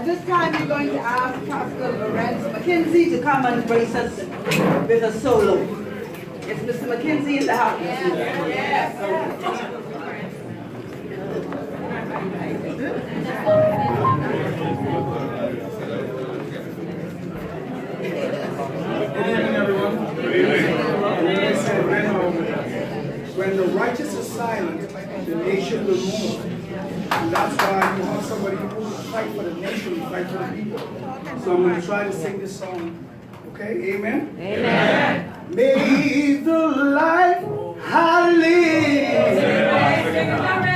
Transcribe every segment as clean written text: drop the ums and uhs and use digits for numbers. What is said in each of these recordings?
At this time, we're going to ask Pastor Lorenz McKenzie to come and grace us with a solo. Is Mr. McKenzie in the house? Yes. Good evening, everyone. Good evening. When the righteous is silent, the nation will move. And that's why you want somebody who will fight for the nation, fight for the people. So I'm going to try to sing this song. Okay, amen? Amen. May the life I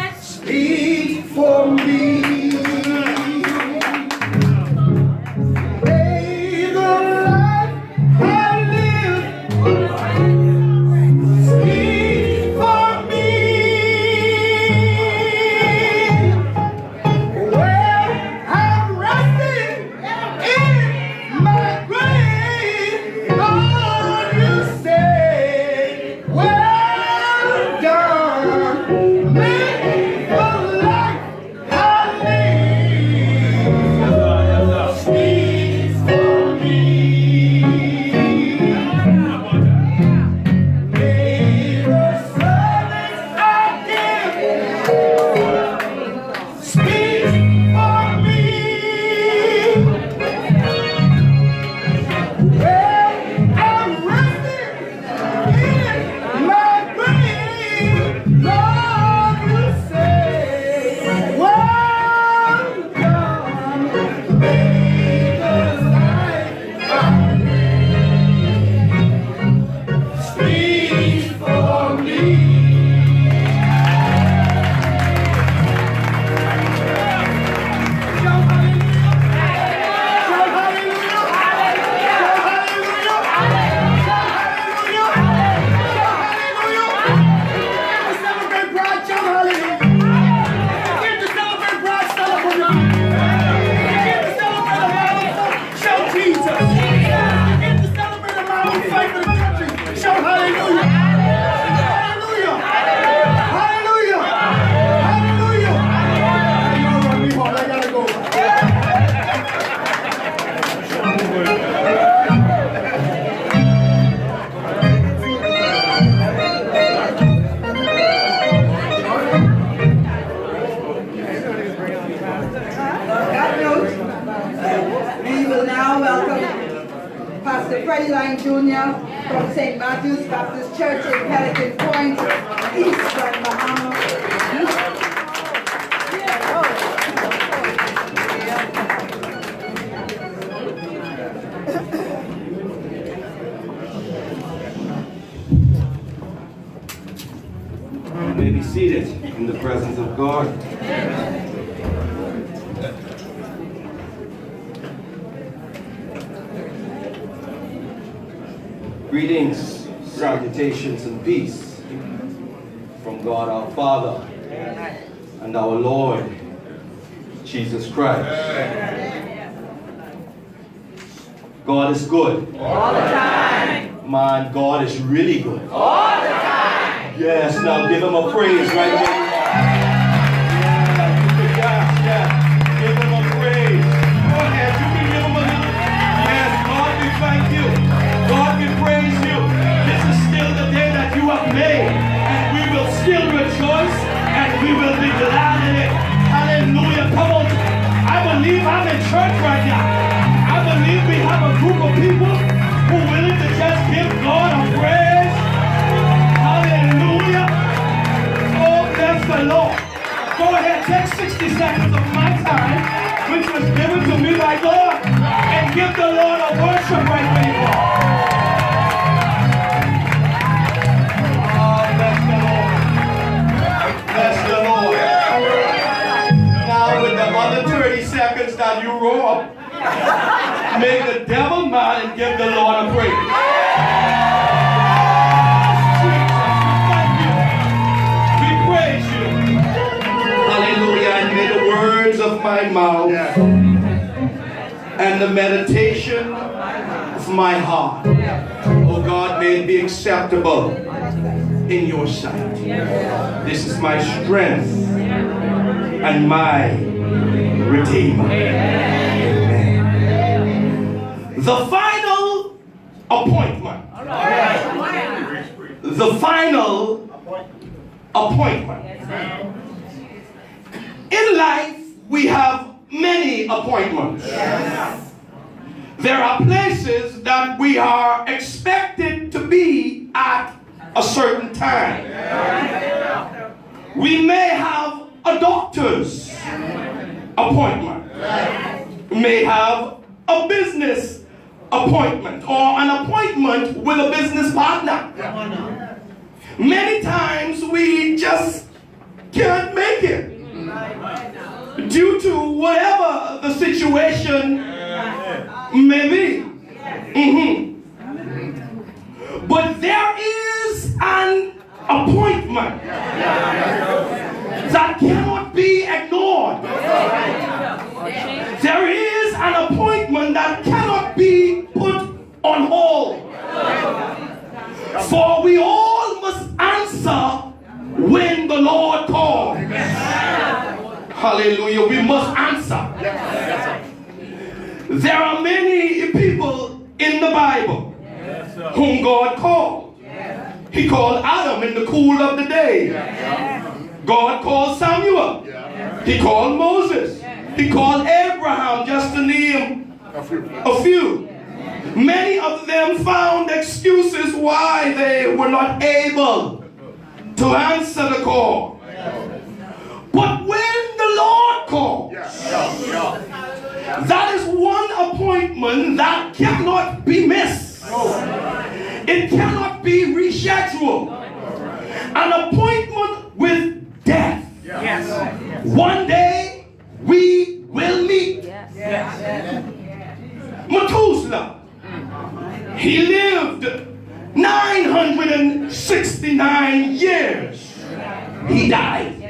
live speak for me. From St. Matthew's Baptist Church in Pelican Point, East Bahama. You may be seated in the presence of God. Greetings, salutations, and peace from God our Father and our Lord Jesus Christ. God is good. All the time. Man, God is really good. All the time. Yes, now give him a praise right where you are. Yeah. Give him a praise. Go ahead, you can give him a little. Yes, Lord, we thank you. God, we praise you. This is still the day that you have made, and we will still rejoice, and we will be glad in it. Hallelujah. Come on. I believe I'm in church right now. I believe we have a group of people who are willing to just give God a praise. Hallelujah. Oh, bless the Lord. Go ahead, take 60 seconds of my time, which was given to me by God, and give the Lord a worship right where you are. Oh, bless the Lord. Bless the Lord. Now with the other 30 seconds that you roll up, make the devil mad and give the Lord a praise. We praise you. Hallelujah. And may the words of my mouth and the meditation of my heart, oh God, may it be acceptable in your sight. This is my strength and my Redeemer. The final appointment. The final appointment. In life, we have many appointments. There are places that we are expected to be at a certain time. We may have a doctor's appointment. We may have a business appointment or an appointment with a business partner. Many times we just can't make it due to whatever the situation may be. But there is an appointment that cannot be ignored. There is an appointment that cannot be put on hold. For we all must answer when the Lord calls. Hallelujah. We must answer. There are many people in the Bible whom God called. He called Adam in the cool of the day. God called Samuel. He called Moses. He called Abraham, just to name a few. Many of them found excuses why they were not able to answer the call. But when the Lord calls, that is one appointment that cannot be missed. It cannot be rescheduled. An appointment with death. One day we will meet. Methuselah, he lived 969 years. He died.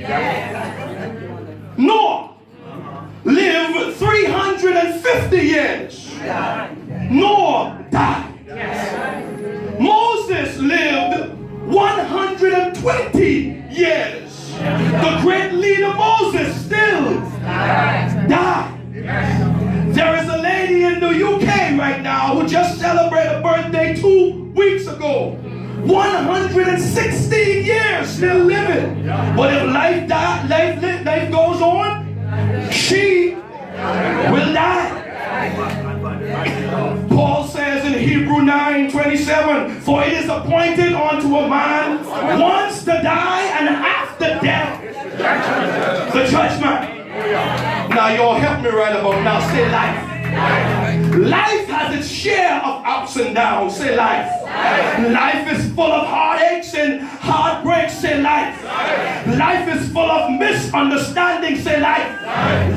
Noah lived 350 years. Noah died. Moses lived 120 years. The great leader Moses still died. There is a lady in the UK right now who just celebrated a birthday 2 weeks ago. 116 years still living. But if life goes on, she will die. Paul says in Hebrew 9:27, for it is appointed unto a man once to die, and after death the judgment. Now y'all help me right about now. Say life. Life has its share of ups and downs. Say life. Life is full of heartaches and heartbreaks. Say life. Life is full of misunderstanding. Say life.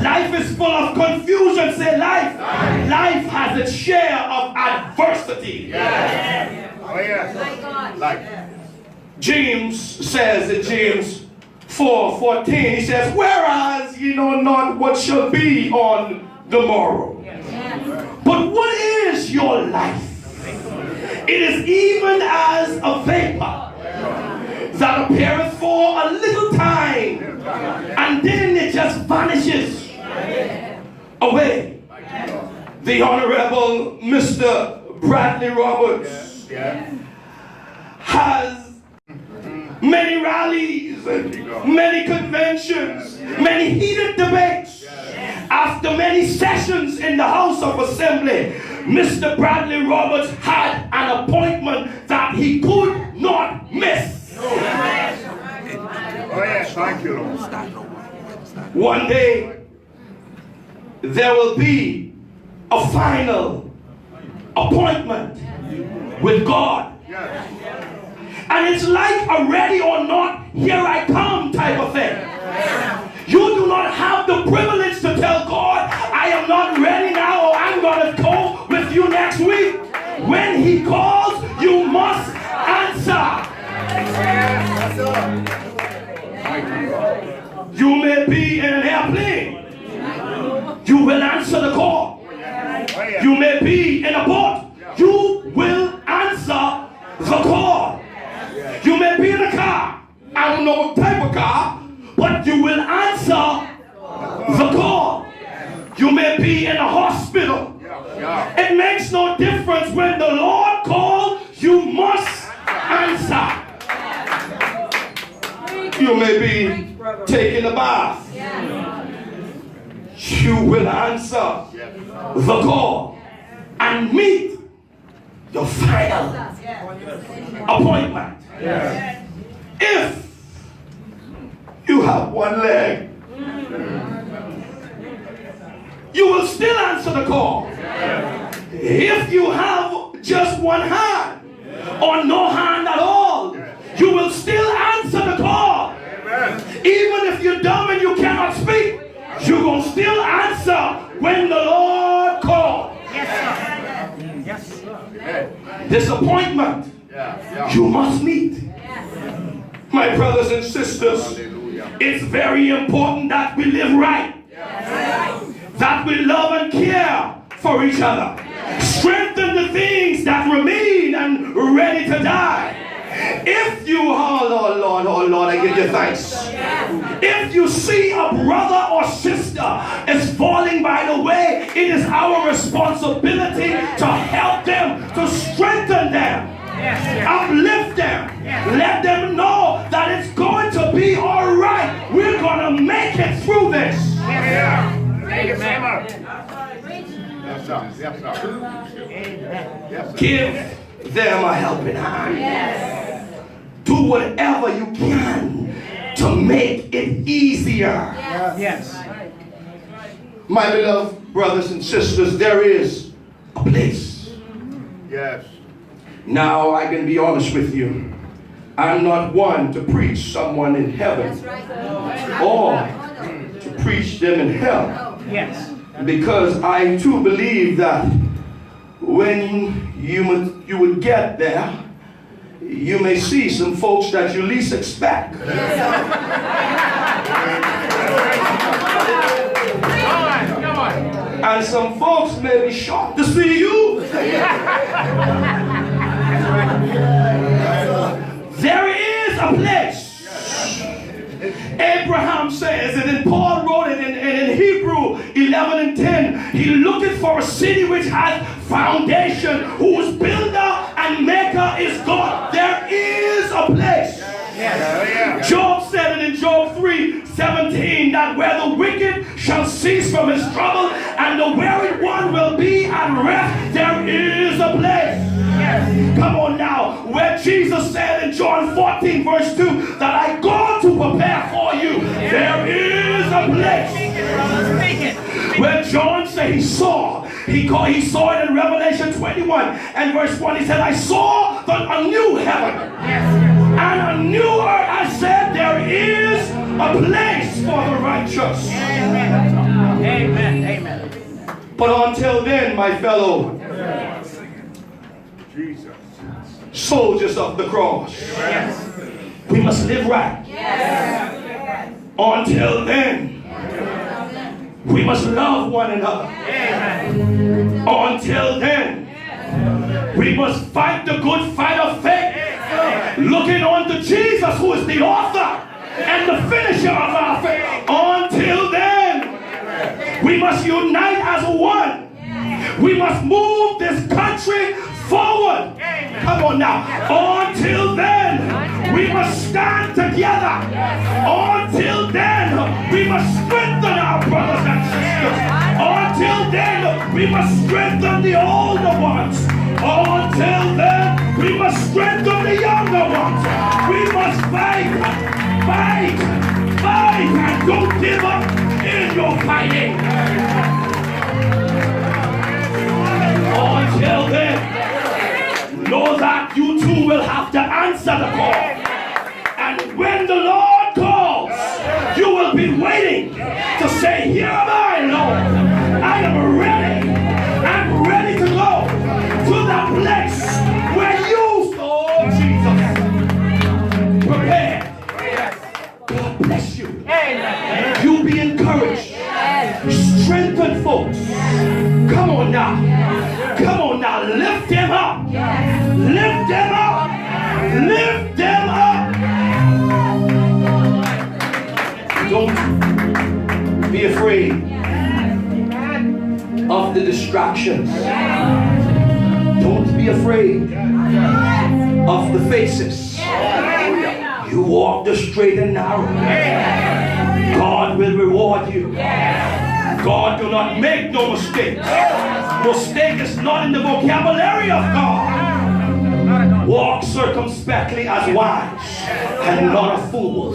Life is full of confusion. Say life. Life has its share of adversity. Oh yes. Life. James says in James 4:14, he says, whereas ye know not what shall be on the morrow. But what is your life? It is even as a vapor that appeareth for a little time, and then it just vanishes away. The Honorable Mr. Bradley Roberts has many rallies, many conventions, many heated debates. After many sessions in the House of Assembly, Mr. Bradley Roberts had an appointment that he could not miss. Oh yes, thank you, Lord. One day, there will be a final appointment with God. And it's like a ready or not, here I come type of thing. You do not have the privilege to tell God, I am not ready now, or I'm going to go with you next week. When he calls, you must answer. You may be in an airplane. You will answer the call. You may be in a boat. You will answer the call. You may be in a car. I don't know what type of car, but you will answer the call. You may be in a hospital. It makes no difference. When the Lord calls, you must answer. You may be taking a bath. You will answer the call and meet your final appointment. If you have one leg, you will still answer the call. If you have just one hand or no hand at all, you will still answer the call. Even if you're dumb and you cannot speak, you're going to still answer when the Lord calls. Yes. This appointment you must meet. My brothers and sisters, it's very important that we live right. That we love and care for each other. Strengthen the things that remain and ready to die. If you, oh Lord, I give you thanks. If you see a brother or sister is falling by the way, it is our responsibility to help them, to strengthen them, uplift them, let them know that it's going to be all right. We're going to make it through this. Give them a helping hand. Do whatever you can to make it easier. My beloved brothers and sisters, there is a place. Now I can be honest with you. I'm not one to preach someone in heaven or to preach them in hell. Because I too believe that when you would get there, you may see some folks that you least expect. And some folks may be shocked to see you. There is a place. Abraham says it, and Paul wrote it in Hebrew 11 and 10. He looketh for a city which has foundation, whose builder and maker is God. There is a place. Job said it in Job 3:17, that where the wicked shall cease from his trouble and the wearied one will be at rest, there is a place. Come on now, where Jesus said in John 14 verse 2 that I go to prepare for you, there is a place. Where John said he saw it in Revelation 21 and verse 1. He said, I saw a new heaven and a new earth. I said there is a place for the righteous. Amen. But until then, my fellow soldiers of the cross, we must live right. Until then, we must love one another. Until then, we must fight the good fight of faith, looking on to Jesus, who is the author and the finisher of our faith. Until then, we must unite as one. We must move this country forward. Come on now. Until then, we must stand together. Until then, we must strengthen our brothers and sisters. Until then, we must strengthen the older ones. Until then, we must strengthen the younger ones. We must fight, and don't give up in your fighting. Until then, know that you too will have to answer the call. And when the Lord calls, you will be waiting to say, here am I, Lord. I am ready. I'm ready to go to that place where you, oh Jesus, prepared. God bless you. You be encouraged. Strengthen folks. Come on now. Come on now. Lift them up. Lift them up. Lift them up. Don't be afraid of of the distractions. Don't be afraid of the faces. You walk the straight and narrow. God will reward you. God do not make no mistakes. Mistake is not in the vocabulary of God. Walk circumspectly as wise and not a fool.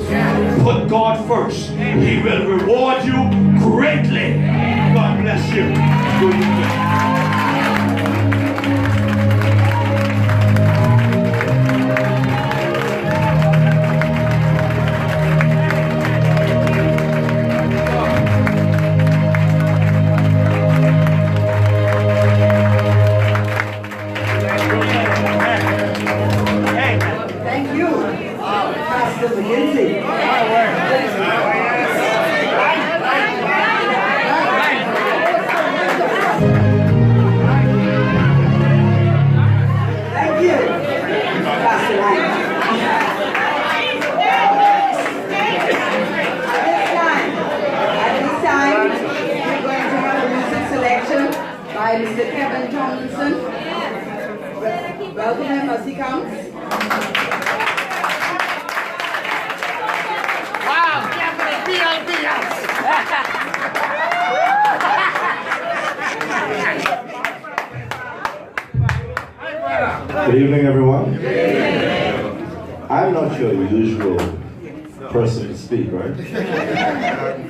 Put God first. He will reward you greatly. God bless you. Good. Thank you, Pastor McKenzie. Thank you, Pastor Knight. At this time, we're going to have a music selection by Mr. Kevin Tomlinson. Welcome him as he comes. Wow, definitely BLBS. Good evening, everyone. I'm not your usual person to speak, right?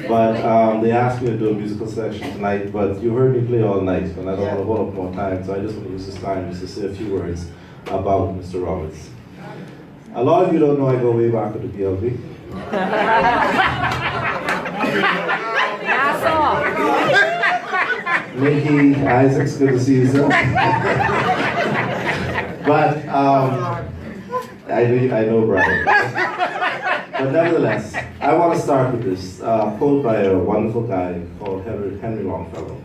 But they asked me to do a musical section tonight, but you heard me play all night, and I don't want to hold up more time, so I just want to use this time just to say a few words about Mr. Roberts. A lot of you don't know I go way back with the PLV. Nikki, Isaac's good to see you, sir. But I know Brian. But nevertheless, I want to start with this quote by a wonderful guy called Henry Longfellow.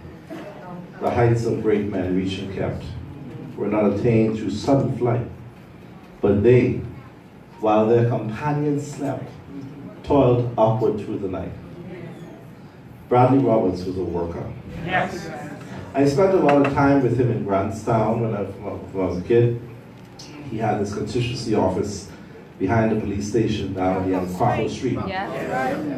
The heights of great men reached and kept were not attained through sudden flight, but they, while their companions slept, toiled upward through the night. Bradley Roberts was a worker. Yes. I spent a lot of time with him in Grantstown when I was a kid. He had his constituency office behind the police station down at the end of Quaco Street.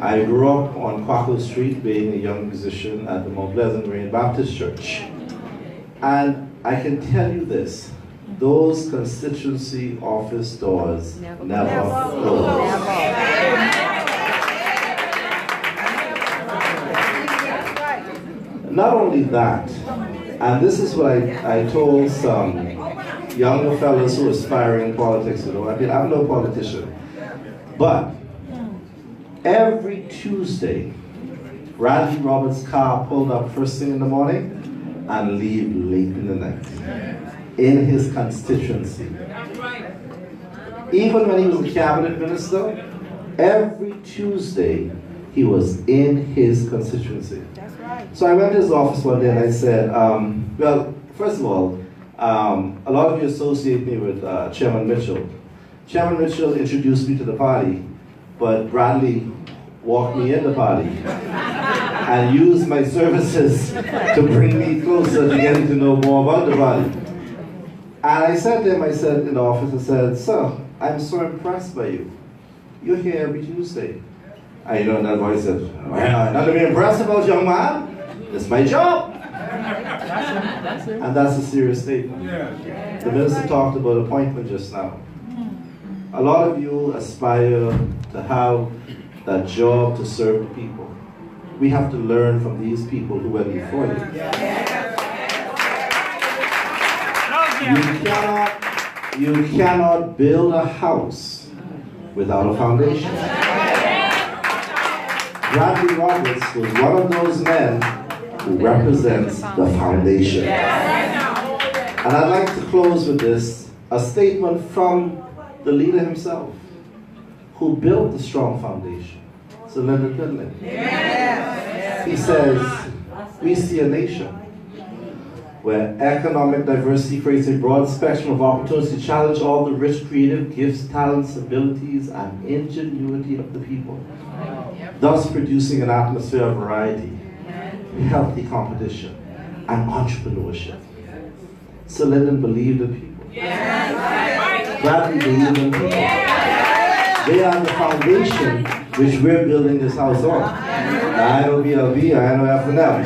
I grew up on Quaco Street being a young musician at the Mount Pleasant Green Baptist Church. And I can tell you this, those constituency office doors never closed. Not only that, and this is what I told some younger fellows who are aspiring in politics, you know, I mean, I'm no politician, but every Tuesday, Bradley Roberts' car pulled up first thing in the morning and leave late in the night in his constituency. Even when he was a cabinet minister, every Tuesday he was in his constituency. So I went to his office one day and I said, well, first of all, a lot of you associate me with Chairman Mitchell. Chairman Mitchell introduced me to the party, but Bradley walked me in the party and used my services to bring me closer to getting to know more about the party. And I said to him, I said in the office, I said, sir, I'm so impressed by you. You're here every Tuesday. And you know, in that voice said, well, not to be impressed about, young man. It's my job. And that's a serious statement. The minister talked about appointment just now. A lot of you aspire to have that job to serve the people. We have to learn from these people who went before you. You cannot build a house without a foundation. Bradley Roberts was one of those men who represents the foundation. And I'd like to close with this, a statement from the leader himself, who built the strong foundation, Sir Leonard Finley. He says, we see a nation where economic diversity creates a broad spectrum of opportunity to challenge all the rich creative gifts, talents, abilities, and ingenuity of the people, thus producing an atmosphere of variety, healthy competition, and entrepreneurship. So let them believe the people. Gladly believe in people. They are the foundation which we're building this house on. I know BLB, I know F&M.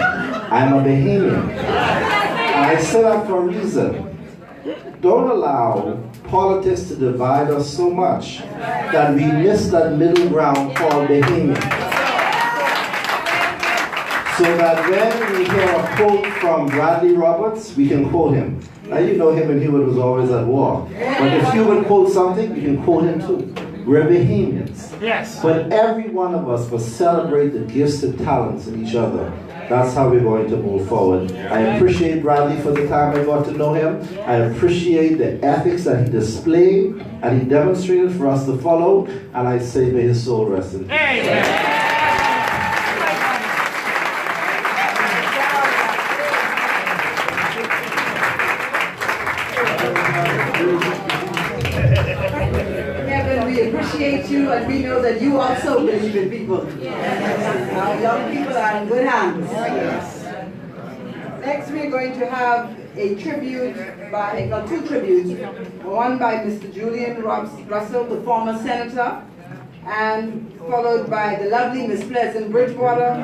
I'm a Bahamian. And I say that for a reason. Don't allow politics to divide us so much that we miss that middle ground called Bahamian. So that when we hear a quote from Bradley Roberts, we can quote him. Now you know him and Hubert was always at war. But if Hubert quotes something, you can quote him too. We're Bahamians. Yes. But every one of us must celebrate the gifts and talents in each other. That's how we're going to move forward. I appreciate Bradley for the time I got to know him. I appreciate the ethics that he displayed and he demonstrated for us to follow. And I say may his soul rest in peace. Amen. We appreciate you, and we know that you also believe in people. Our young people are in good hands. Next, we're going to have a tribute by, well, two tributes. One by Mr. Julian Russell, the former senator, and followed by the lovely Miss Pleasant Bridgewater.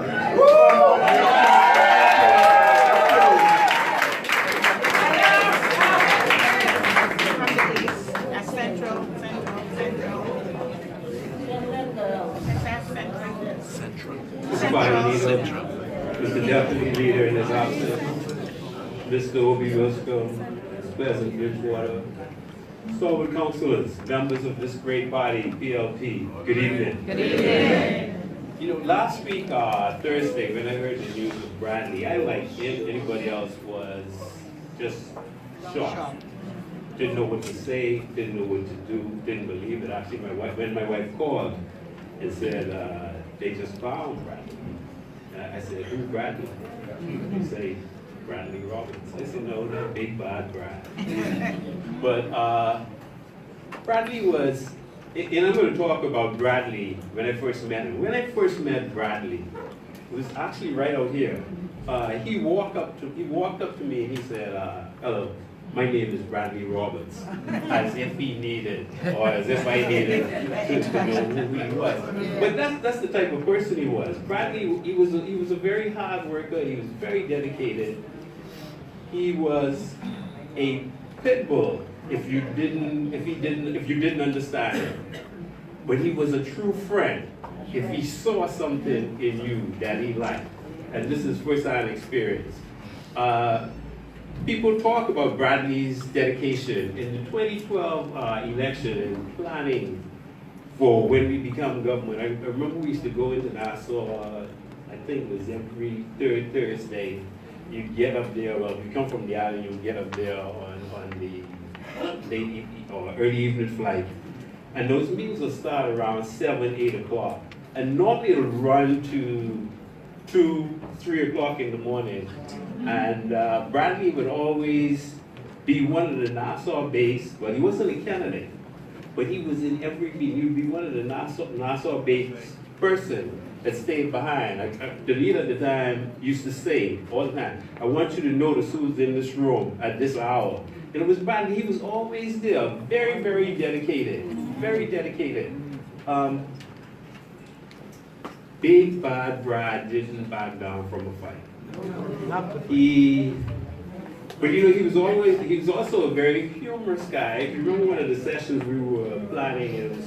Mr. Deputy Leader in his absence, Mr. Obi Wilscombe, Ms. Pleasant Bridgewater, Solid Councilors, members of this great body, PLP, good evening. Good evening. You know, last week, Thursday, when I heard the news of Bradley, I, like anybody else, was just shocked. Didn't know what to say, didn't know what to do, didn't believe it. Actually, when my wife called and said, they just found Bradley. I said, who's Bradley? They say, Bradley Roberts. I said, no, that big bad Brad. But Bradley was, and I'm going to talk about Bradley when I first met him. When I first met Bradley, it was actually right out here. He walked up to me and he said, hello, my name is Bradley Roberts, as if he needed, or as if I needed to know who he was. But that's the type of person he was. Bradley, he was a very hard worker. He was very dedicated. He was a pit bull if you didn't understand him. But he was a true friend if he saw something in you that he liked. And this is first-hand experience. People talk about Bradley's dedication in the 2012 election and planning for when we become government. I remember we used to go into Nassau, I think it was every third Thursday. You get up there, well, if you come from the island, you get up there on the late or early evening flight. And those meetings will start around 7, 8 o'clock. And normally it'll run to 2, 3 o'clock in the morning. And Bradley would always be one of the Nassau base, well, he wasn't a candidate, but he was in every meeting. He would be one of the Nassau base person that stayed behind. The leader at the time used to say all the time, I want you to notice who's in this room at this hour. And it was Bradley. He was always there, very, very dedicated, very dedicated. Big bad Brad didn't back down from a fight. But you know, he was also a very humorous guy. If you remember one of the sessions we were planning, it was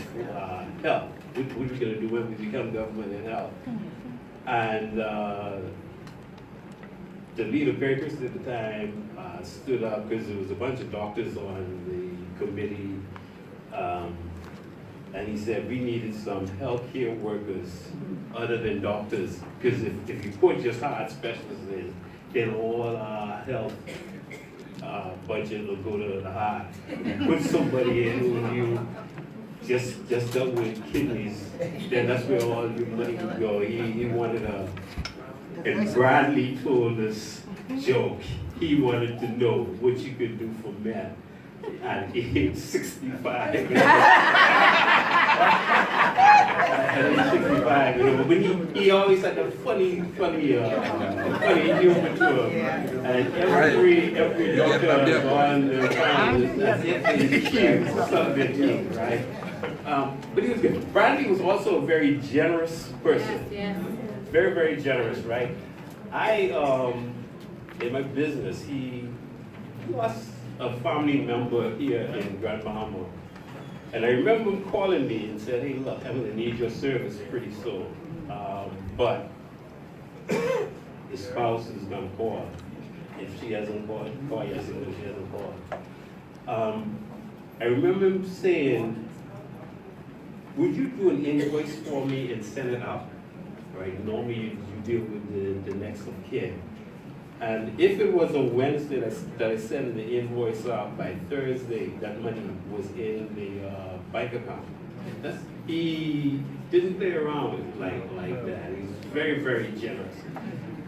health. What are we going to do when we become government in health? And the leader, Perry Christie at the time, stood up because there was a bunch of doctors on the committee. And he said, we needed some healthcare workers other than doctors, because if you put just heart specialists in, then all our health budget will go to the heart. Put somebody in who you just dealt with kidneys, then that's where all your money would go. He wanted and Bradley told us joke. He wanted to know what you could do for men at age 65. And he's 65, you know, but he always had a funny humor to him. And every doctor on the time as if they cute, something too, right? But he was good. Bradley was also a very generous person. Yes. Very, very generous, right? In my business, he was a family member here in Grand Bahama. And I remember him calling me and said, hey, look, I'm going to need your service pretty soon. But the spouse is going to call. If she hasn't called, call yesterday if she hasn't called. I remember him saying, would you do an invoice for me and send it out? Right? Normally you deal with the next of kin. And if it was on Wednesday that I sent the invoice out, by Thursday, that money was in the bank account. He didn't play around like that. He was very, very generous.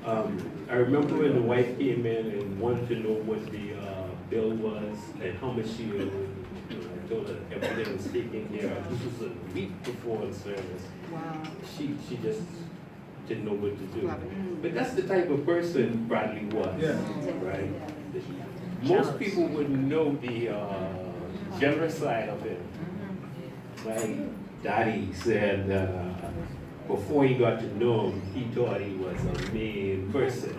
I remember when the wife came in and wanted to know what the bill was and how much she owed. I told her everything was taken care of. This was a week before the service. Wow. She just didn't know what to do. But that's the type of person Bradley was, right? Most people wouldn't know the generous side of him. Like Daddy said, before he got to know him, he thought he was a mean person.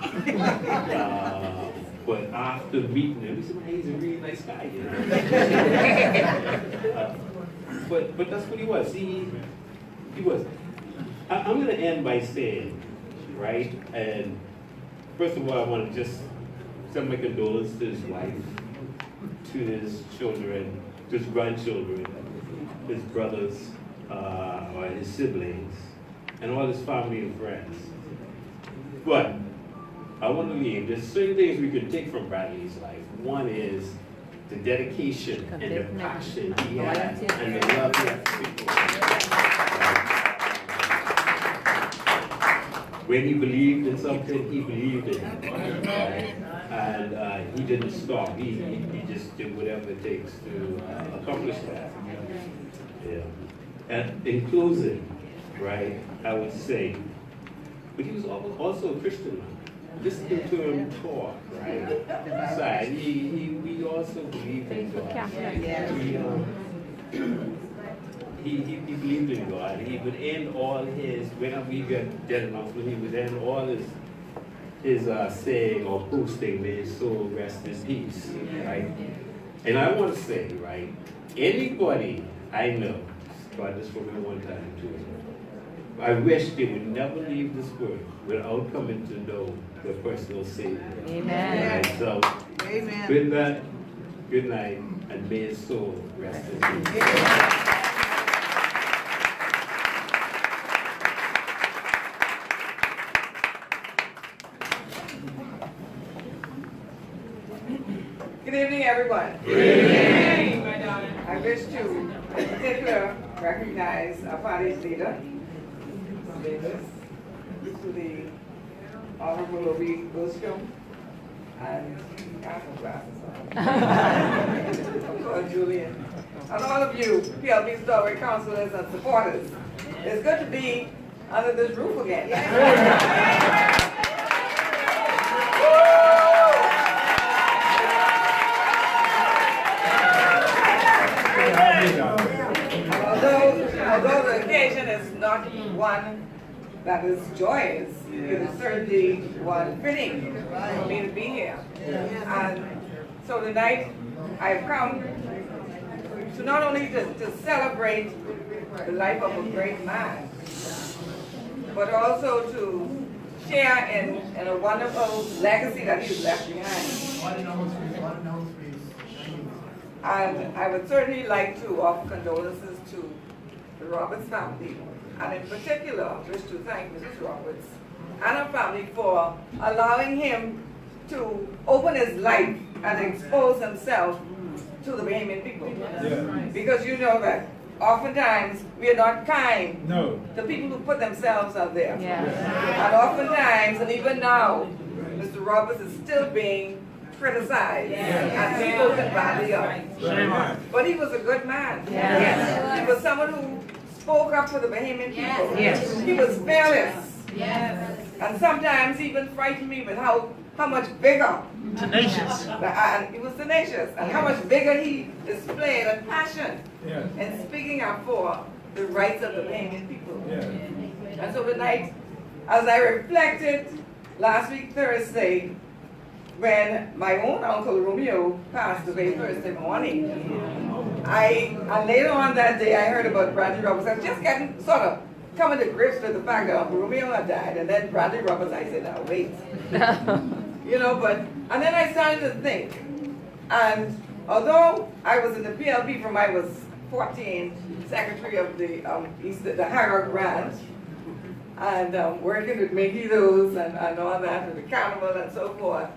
But after meeting him, he said, hey, he's a really nice guy. You know? But that's what he was. He was. I'm going to end by saying, right, and first of all, I want to just send my condolences to his wife, to his children, to his grandchildren, his brothers, or his siblings, and all his family and friends. But I want to leave. There's certain things we can take from Bradley's life. One is the dedication and the passion he had and the love he had for people. When he believed in something, he believed in it. Right? And he didn't stop. He just did whatever it takes to accomplish that. Yeah. And in closing, right, I would say, but he was also a Christian man. Listening to him talk, right? So he also believed in God. He believed in God. He would end all his, whenever he got dead enough, he would end all his saying or posting, may his soul rest in peace, right? And I want to say, right, anybody I know, tried this for me one time too, I wish they would never leave this world without coming to know the personal Savior. Amen. Right, so, Amen. with that, good night, and may his soul rest in peace. Good evening, everyone. Good evening, my darling. I wish to, in particular, recognize our party's leader, Davis, to the Honorable Obi Goscombe, and Apple glasses on. Of course, Julian. And all of you, PLB Strawberry counselors and supporters. It's good to be under this roof again. Although the occasion is not one that is joyous, it is certainly one fitting for me to be here. And so tonight I've come to not only to celebrate the life of a great man, but also to share in a wonderful legacy that he's left behind. And I would certainly like to offer condolences to the Roberts family, and in particular, wish to thank Mrs. Roberts and her family for allowing him to open his life and expose himself to the Bahamian people. Yeah. Because you know that oftentimes we are not kind No. to people who put themselves out there. Yeah. And oftentimes, and even now, Mr. Roberts is still being criticized and spoken badly of. But he was a good man. Yes. He was someone who spoke up for the Bahamian people. Yes. He was fearless. Yes. And sometimes he even frightened me with how much bigger. Tenacious. And he was tenacious. And how much bigger he displayed a passion in speaking up for the rights of the Bahamian people. And so tonight, as I reflected last week Thursday, when my own uncle Romeo passed away Thursday morning, and later on that day I heard about Bradley Roberts. I was just getting sort of coming to grips with the fact that Uncle Romeo had died, and then Bradley Roberts. I said, now wait, you know. And then I started to think, and although I was in the PLP from I was 14, secretary of the Higher Branch, and working with Mejidos and all that, with the carnival and so forth.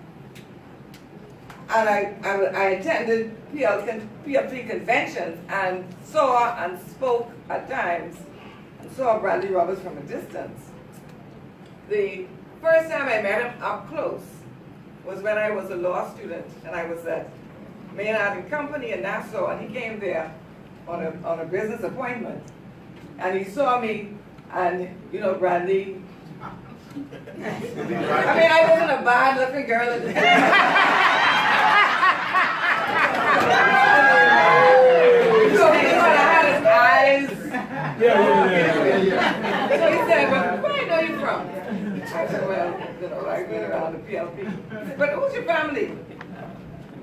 And I attended PLP conventions and saw and spoke at times and saw Bradley Roberts from a distance. The first time I met him up close was when I was a law student, and I was at Maynard and Company in Nassau, and he came there on a business appointment. And he saw me, and you know, Bradley, I mean, I wasn't a bad-looking girl at the time. So he sort of had his eyes. So he said, well, where do I know you from? I said, well, you know, I've been around the PLP. He said, but who's your family?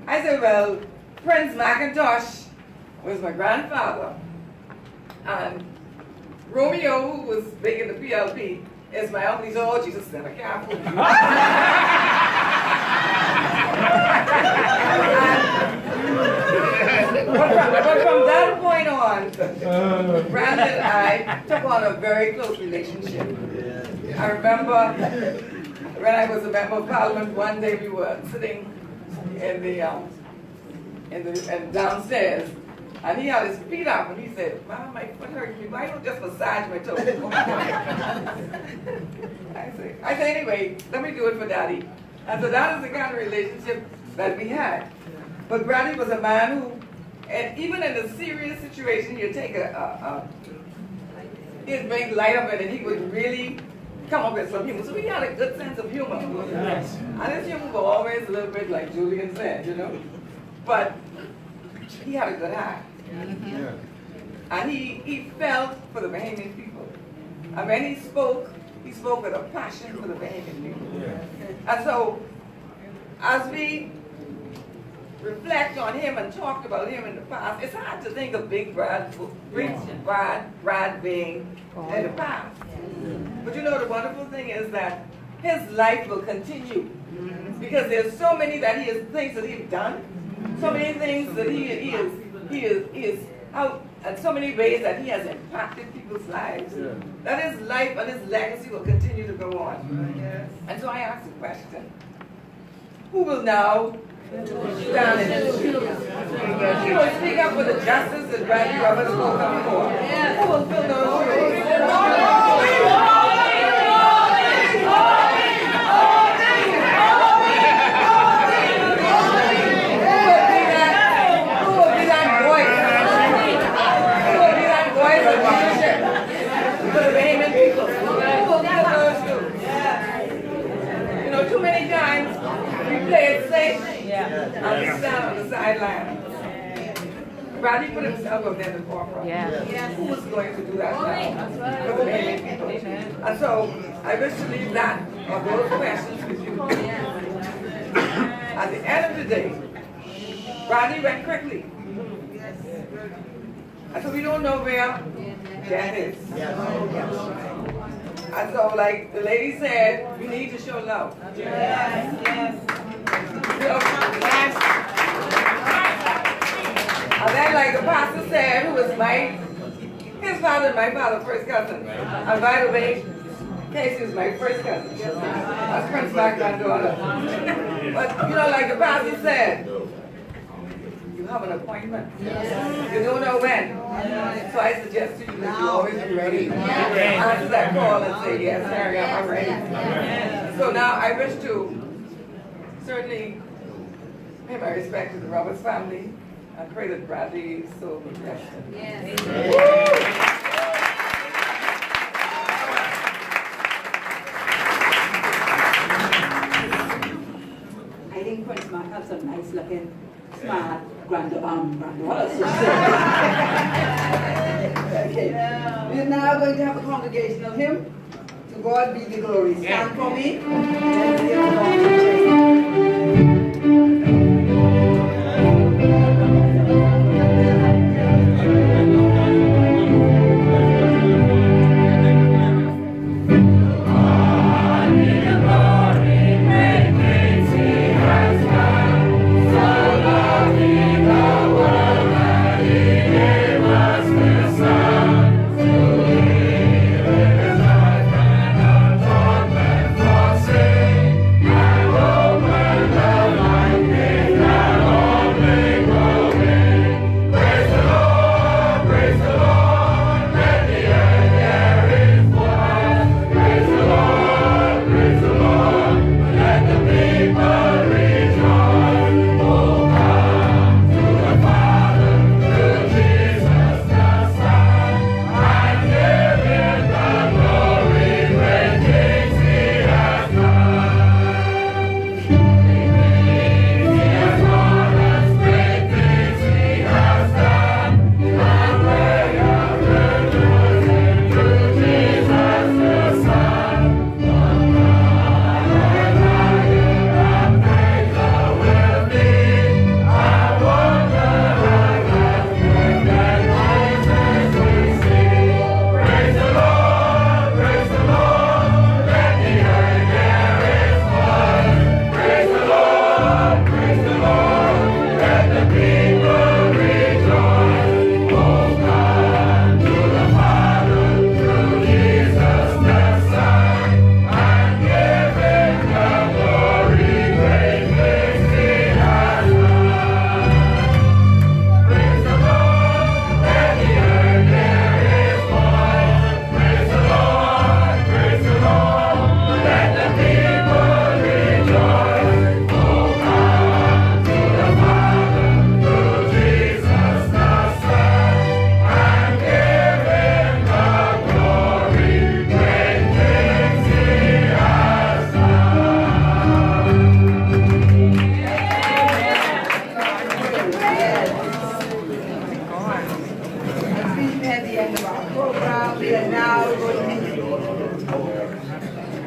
I said, well, Prince McIntosh was my grandfather. And Romeo, who was big in the PLP, is my uncle. He said, oh, Jesus, never careful. But from that point on, Brandon and I took on a very close relationship. I remember when I was a member of Parliament, one day we were sitting in the downstairs, and he had his feet up, and he said, "Mom, my foot hurts me. Why don't you just massage my toes?" I said, anyway, let me do it for Daddy. And so that is the kind of relationship that we had. But Bradley was a man who, and even in a serious situation, he'd take he'd make light of it, and he would really come up with some humor. So he had a good sense of humor. Yes. And his humor was always a little bit like Julian said, you know. But he had a good heart. Yeah. And he felt for the Bahamian people. And when he spoke with a passion for the Bahamian people. Yeah. And so, as we reflect on him and talked about him in the past, it's hard to think of Big Brad being in the past. But you know, the wonderful thing is that his life will continue, because there's so many things that he's done, so many things that he is out, and so many ways that he has impacted people's lives. Yeah. That his life and his legacy will continue to go on. Yes. And so I ask the question: who will now stand in his shoes? Who will speak up for the justice that Bradley Roberts spoke up for? Who will fill those shoes? Too many times we play it safe and we stand on the sideline. Bradley put himself up there in the forefront. Who was going to do that now for the Bahamian people? And so I wish to leave that or those questions with you. At the end of the day, Bradley went quickly. And so we don't know where death is. And so, like the lady said, we need to show love. Yes, yes. Yes. And then, like the pastor said, who was his father and my father, first cousin. And by the way, Casey was my first cousin. That's Prince my granddaughter. But, you know, like the pastor said, you have an appointment. You don't know when. So I suggest to you that you always be ready. Answer that call and say, yes, Harry, I'm ready. So now I wish to certainly pay my respect to the Roberts family and pray that Bradley is so blessed. Yes. a nice looking, smart granddaughter. So okay. We're now going to have a congregational hymn. To God be the glory. Stand for me. And then we'll go on to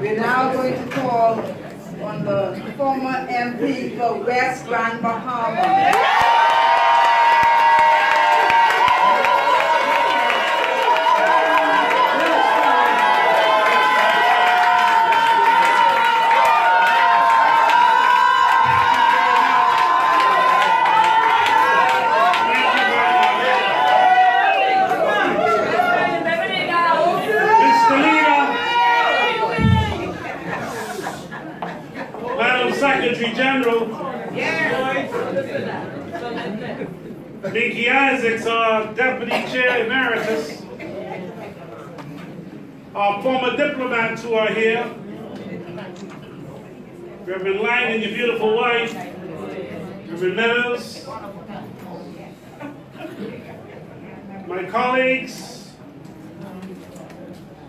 We're now going to call on the former MP for West Grand Bahama. Secretary General, Nikki Isaacs, our Deputy Chair Emeritus, our former diplomats who are here, Reverend Lang and your beautiful wife, Reverend Meadows, my colleagues,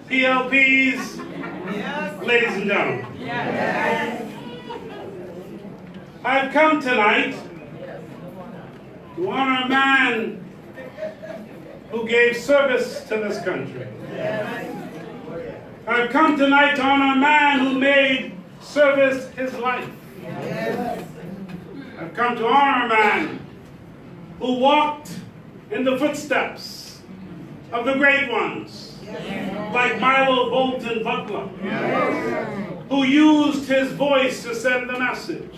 PLPs, ladies and gentlemen. I've come tonight to honor a man who gave service to this country. I've come tonight to honor a man who made service his life. I've come to honor a man who walked in the footsteps of the great ones, like Milo Bolton Butler, who used his voice to send the message,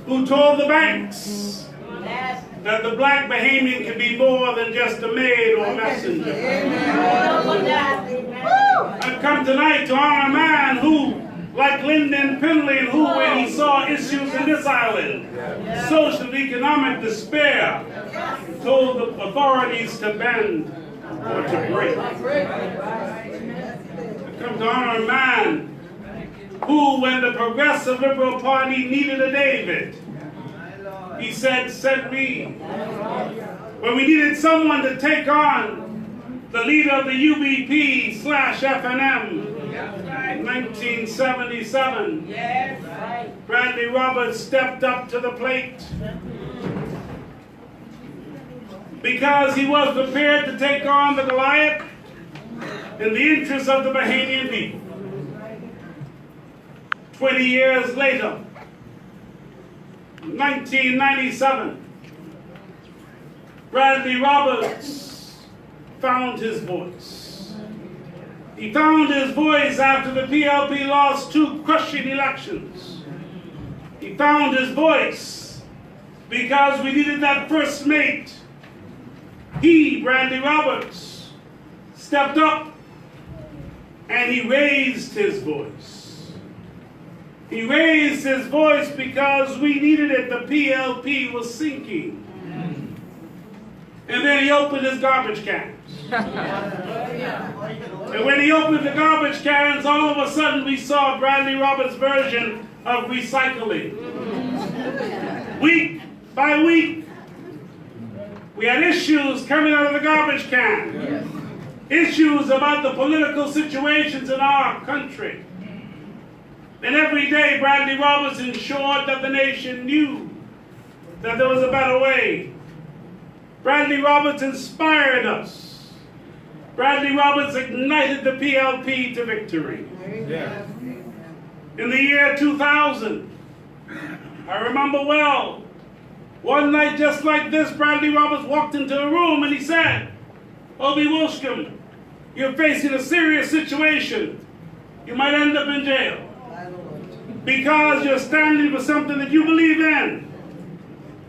who told the banks that the black Bahamian can be more than just a maid or a messenger. I've come tonight to honor a man who, like Lyndon Pinley, who, when he saw issues in this island, social and economic despair, told the authorities to bend or to break. I've come to honor a man who, when the Progressive Liberal Party needed a David, he said, "Send me." When we needed someone to take on the leader of the UBP/FNM in 1977, Bradley Roberts stepped up to the plate because he was prepared to take on the Goliath in the interest of the Bahamian people. 20 years later, 1997, Bradley Roberts found his voice. He found his voice after the PLP lost 2 crushing elections. He found his voice because we needed that first mate. He, Bradley Roberts, stepped up and he raised his voice. He raised his voice because we needed it. The PLP was sinking. And then he opened his garbage cans. And when he opened the garbage cans, all of a sudden we saw Bradley Roberts' version of recycling. Week by week, we had issues coming out of the garbage can. Issues about the political situations in our country. And every day, Bradley Roberts ensured that the nation knew that there was a better way. Bradley Roberts inspired us. Bradley Roberts ignited the PLP to victory. Yeah. In the year 2000, I remember well, one night just like this, Bradley Roberts walked into a room and he said, "Obi Wolscombe, you're facing a serious situation. You might end up in jail because you're standing for something that you believe in."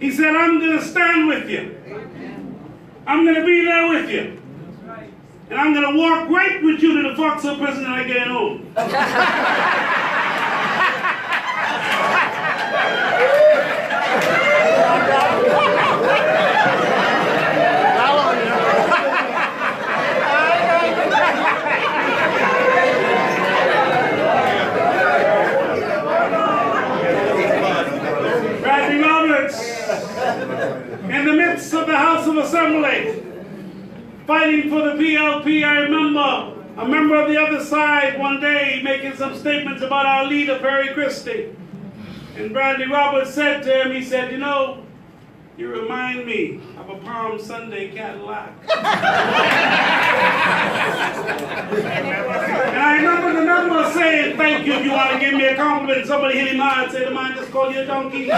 He said, "I'm going to stand with you. I'm going to be there with you. And I'm going to walk right with you to the Foxhill prison and I get home." Bradley Roberts, in the midst of the House of Assembly, fighting for the PLP, I remember a member of the other side one day making some statements about our leader, Perry Christie. And Bradley Roberts said to him, he said, "You know, you remind me of a Palm Sunday Cadillac." And I remember the number saying, "Thank you if you want to give me a compliment." Somebody hit him hard and said, "The man just called you a donkey."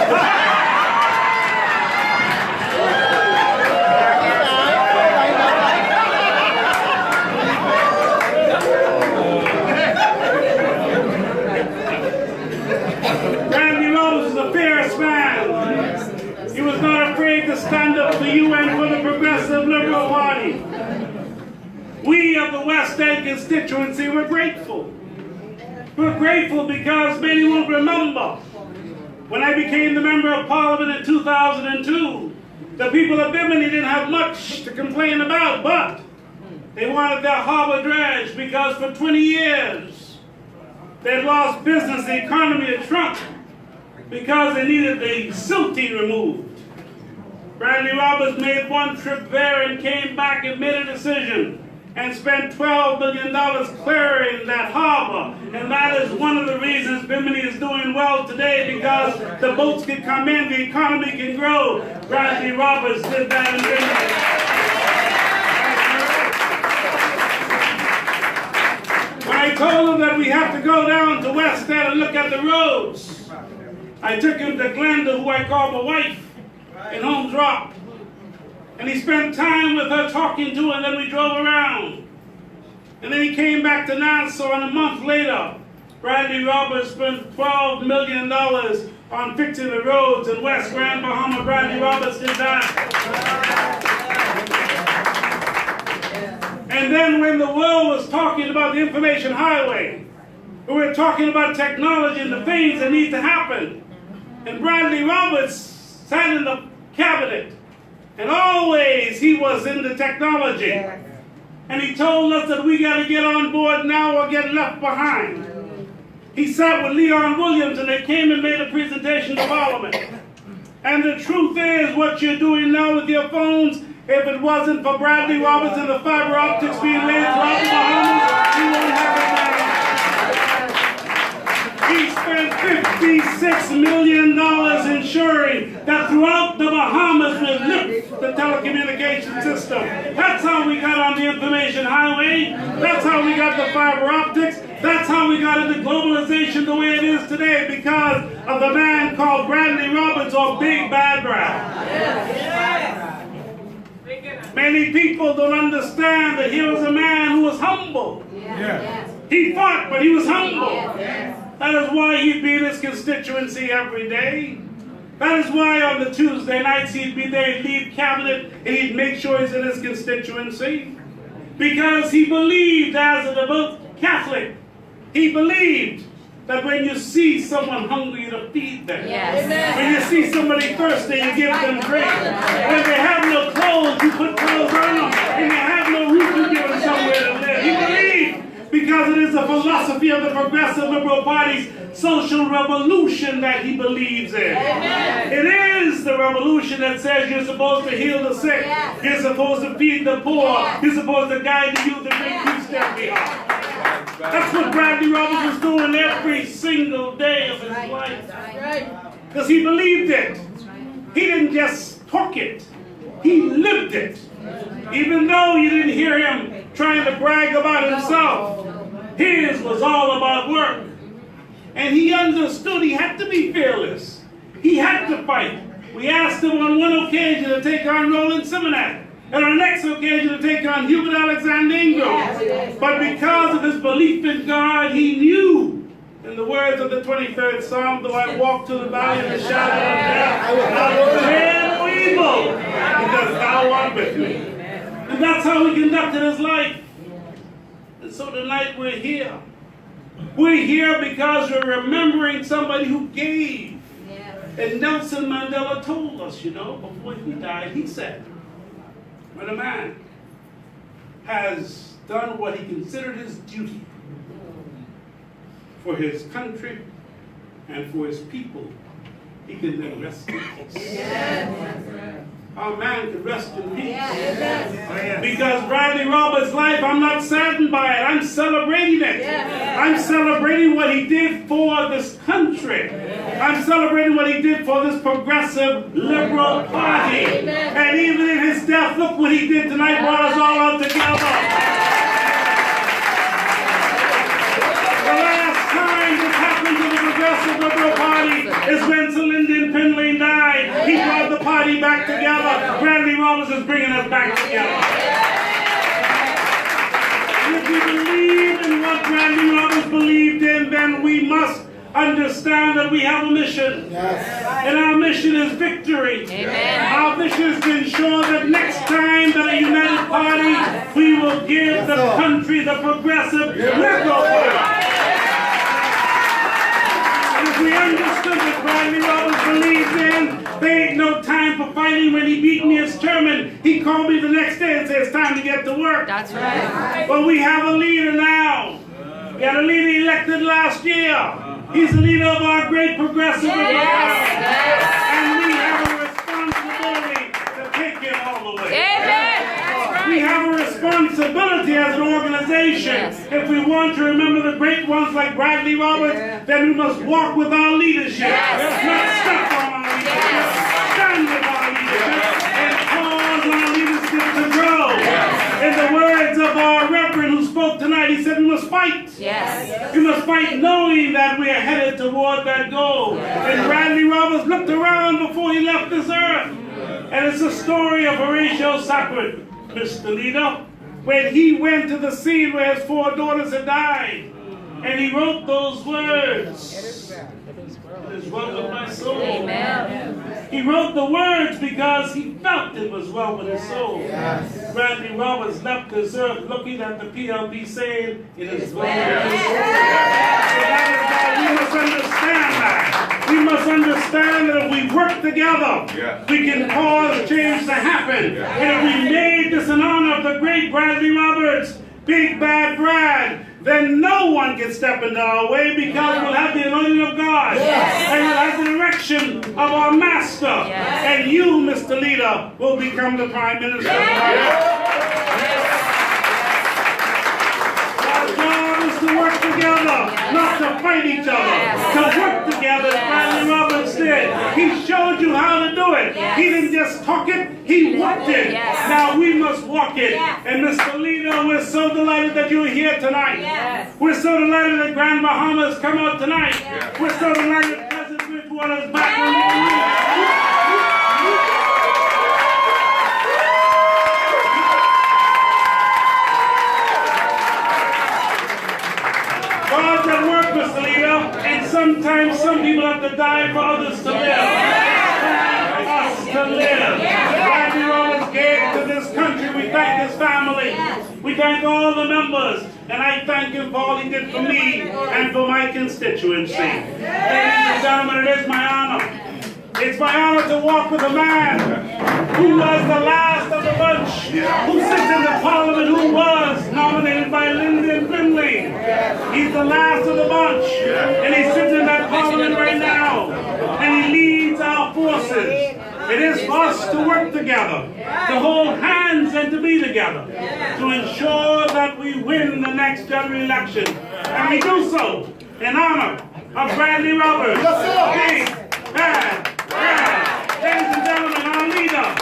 Bradley Roberts is a fierce man. He was not afraid to stand up for you and for the Progressive Liberal Party. We of the West End constituency were grateful. We're grateful because many will remember when I became the Member of Parliament in 2002, the people of Bimini didn't have much to complain about, but they wanted their harbor dredged because for 20 years they'd lost business, the economy had shrunk because they needed the silting removed. Bradley Roberts made one trip there and came back and made a decision and spent $12 million clearing that harbor. And that is one of the reasons Bimini is doing well today, because the boats can come in, the economy can grow. Bradley Roberts did that in Bimini. When I told him that we have to go down to West End and look at the roads, I took him to Glenda, who I call my wife, in Holmes Rock. And he spent time with her talking to her, and then we drove around. And then he came back to Nassau, and a month later, Bradley Roberts spent $12 million on fixing the roads in West Grand Bahama. Bradley Roberts did that. And then when the world was talking about the information highway, we were talking about technology and the things that need to happen. And Bradley Roberts sat in the cabinet, and always he was in the technology. And he told us that we got to get on board now or get left behind. He sat with Leon Williams and they came and made a presentation to Parliament. And the truth is, what you're doing now with your phones, if it wasn't for Bradley Roberts and the fiber optics being laid throughout the Bahamas, you wouldn't have it now. He spent $56 million ensuring that throughout the Bahamas we lift the telecommunication system. That's how we got on the information highway. That's how we got the fiber optics. That's how we got into globalization the way it is today, because of the man called Bradley Roberts, or Big Bad Brad. Many people don't understand that he was a man who was humble. He fought, but he was humble. That is why he'd be in his constituency every day. That is why on the Tuesday nights he'd be there, he'd leave cabinet, and he'd make sure he's in his constituency. Because he believed, as a devout Catholic, he believed that when you see someone hungry, to feed them. When you see somebody thirsty, you give them drink. When they have no clothes, you put clothes on them. When they have no roof, you give them somewhere to live. He believed, because it is the philosophy of the Progressive Liberal Party's social revolution that he believes in. It is the revolution that says you're supposed to heal the sick, you're supposed to feed the poor, you're supposed to guide the youth and bring peace to every heart. That's what Bradley Roberts was doing every single day of his life. Because he believed it. He didn't just talk it. He lived it. Even though you didn't hear him trying to brag about himself, his was all about work. And he understood he had to be fearless. He had to fight. We asked him on one occasion to take on Roland Simonet, and on the next occasion to take on Hubert Alexander Ingram. But because of his belief in God, he knew, in the words of the 23rd Psalm, though I walk through the valley of the shadow of death, I will fear no evil, because thou art with me. And that's how he conducted his life. And so tonight we're here. We're here because we're remembering somebody who gave. And Nelson Mandela told us, before he died, he said, when a man has done what he considered his duty for his country and for his people, he can then rest in peace. Our man can rest in peace. Because Bradley Roberts' life, I'm not saddened by it. I'm celebrating it. I'm celebrating what he did for this country. I'm celebrating what he did for this progressive liberal party. And even in his death, look what he did tonight, brought us all out together. The last time this happened to the progressive liberal party is when Sir Lyndon Pinley died. He brought the party back together. Bradley Roberts is bringing us back together. And if we believe in what Bradley Roberts believed in, then we must understand that we have a mission. And our mission is victory. Our mission is to ensure that next time that a united party, we will give the country the progressive liberal party. If we understood that Bradley Roberts believed in, there ain't no time for fighting. When he beat me as chairman, he called me the next day and said, it's time to get to work. That's right. But we have a leader now. We had a leader elected last year. He's the leader of our great progressive party. And we have a responsibility to take him all the way. We have a responsibility as an organization. If we want to remember the great ones like Bradley Roberts, then we must walk with our leadership. Not step on our leadership. Stand with our leadership and cause our leadership to grow. In the words of our reverend who spoke tonight, he said we must fight. We must fight knowing that we are headed toward that goal. And Bradley Roberts looked around before he left this earth. And it's a story of Horatio Sacred, Mr. Leader, when he went to the scene where his 4 daughters had died. And he wrote those words. It is well with my soul. He wrote the words because he felt it was well with his soul. Bradley Roberts left this earth looking at the PLP saying, it is well with his soul. So that is why we must understand that. We must understand that if we work together, we can cause change to happen. And if we made this an honor of the great Bradley Roberts, Big Bad Brad, then no one can step into our way because we'll have the anointing of God. And we'll have the direction of our master. And you, Mr. Leader, will become the Prime Minister. Our job is to work together, not to fight each other. To work together, as Bradley Roberts did. He showed you how to do it. He didn't just talk it, he walked it. Now we must walk it. And Mr. Leader, we're so delighted that you're here tonight. We're so delighted that Grand Bahama has come out tonight. We're so delighted that President Bridgewater is back on the God's at work, Mr. Leader, and sometimes some people have to die for others to live. For us to live. Bradley Roberts gave to this country. We thank his family. We thank all the members. And I thank him for all he did for me and for my constituency. Ladies and gentlemen, it is my honor. It's my honor to walk with a man who was the last of the bunch, who sits in the parliament, who was nominated by Lyndon Finley. He's the last of the bunch, and he's sitting in that parliament right now, and he leads our forces. It is for us to work together, to hold hands and to be together, to ensure that we win the next general election. And we do so in honor of Bradley Roberts. Big, bad, Brad. Ladies and gentlemen, our leader,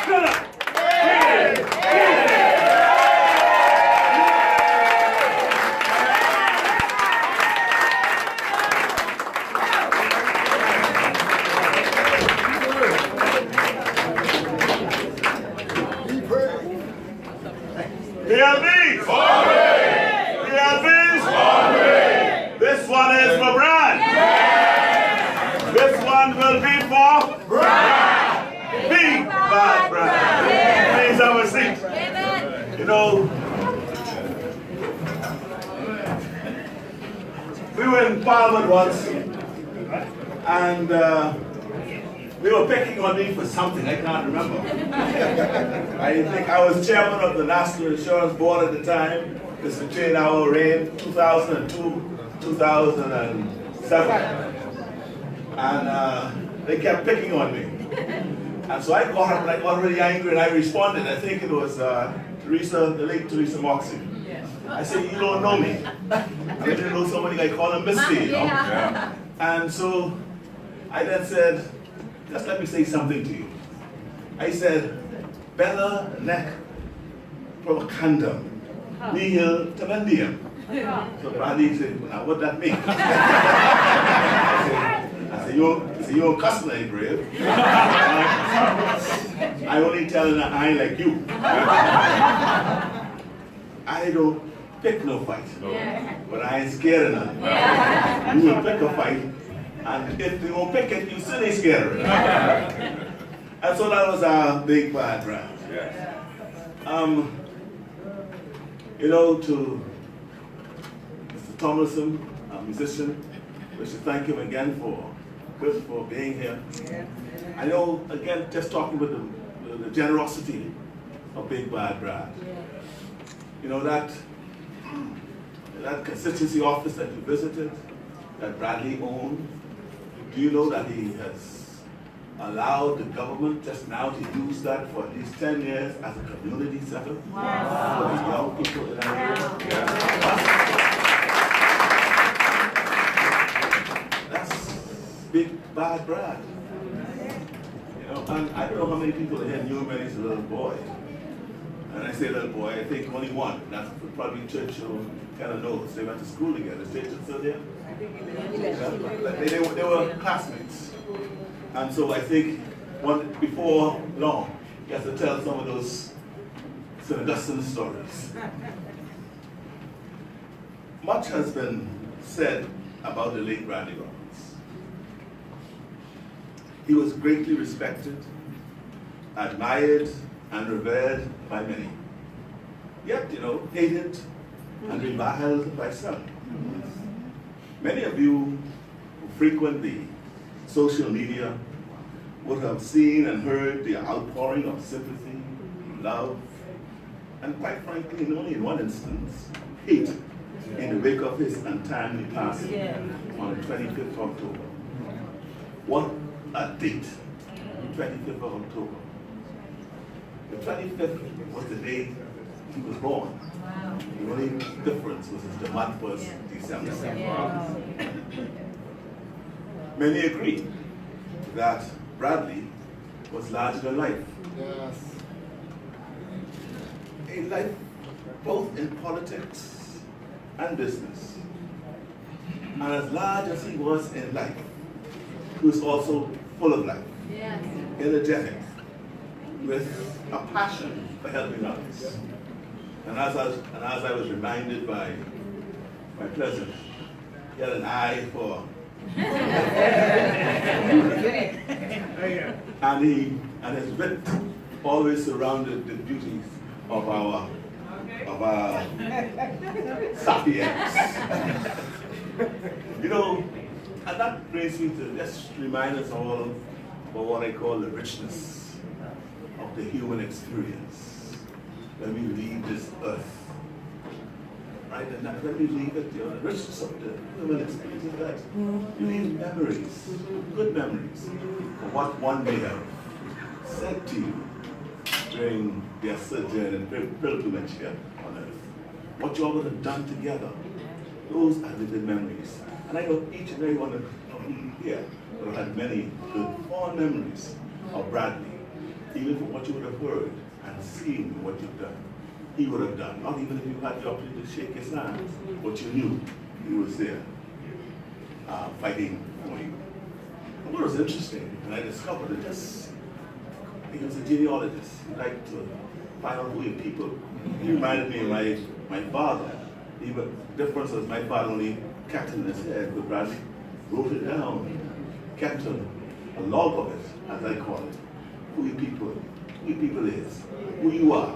Philip. This one is for Brad. This one will be for Brad. Big bad Brad. Please have a seat. You know, we were in Parliament once, and they were picking on me for something, I can't remember. I think I was chairman of the National Insurance Board at the time. This was between our reign, 2002, 2007. And they kept picking on me. And so I got up and I got really angry and I responded. I think it was the late Teresa Moxie. I said, you don't know me. I didn't know somebody I call him Misty, you know? And so I then said, just let me say something to you. I said, Bella Neck Provocandum, Nihil Temendium. So Bradley said, now what that mean? I said, you're a customer, eh, brave? I only tell an eye like you. I don't pick no fight, but I ain't scared of none. You will pick a fight, and if you won't pick it, you still ain't scared of it. And so that was our big bad round. You know, to Mr. Tomlinson, our musician, we should thank him again for being here. I know, again, just talking with the generosity of Big Bad Brad. You know, that constituency office that you visited, that Bradley owned, do you know that he has allowed the government just now to use that for at least 10 years as a community center for the young people in our area? That's Big Bad Brad. You know, and I don't know how many people here knew him when he was a little boy. And I say little boy, I think only one. That's probably Churchill kind of knows. They went to school together. Is Churchill still there? They were classmates. And so I think before long, he has to tell some of those St. Augustine stories. Much has been said about the late Bradley Roberts. He was greatly respected, admired, and revered by many. Yet, you know, hated and reviled by some. Many of you who frequent the social media would have seen and heard the outpouring of sympathy, love, and quite frankly, only in one instance, hate in the wake of his untimely passing on the 25th of October. What a date, 25th of October. The 25th was the day he was born. The only difference was the month was December. Many agree that Bradley was larger than life. In life, both in politics and business. And as large as he was in life, he was also full of life, energetic, with a passion for helping others. And as I was reminded by my pleasant, he had an eye for and his wit always surrounded the beauties of our sapiens. You know, and that brings me to just remind us all of what I call the richness of the human experience when we leave this earth. Right? And that when we leave it, the richness of the human experience is that you leave memories, good memories, of what one may have said to you during their sojourn and pilgrimage here on earth. What you all would have done together. Those are the good memories. And I know each and every one of you here would have had many good, fond memories of Bradley, even from what you would have heard and seen what you've done. He would have done, not even if you had the opportunity to shake his hand, but you knew he was there fighting for you. And what was interesting, and I discovered that he was a genealogist. He liked to find out who your people. He reminded me of my father. The difference was my father only kept it in his head, but Bradley wrote it down, kept a log of it, as I call it, who your people is, who you are.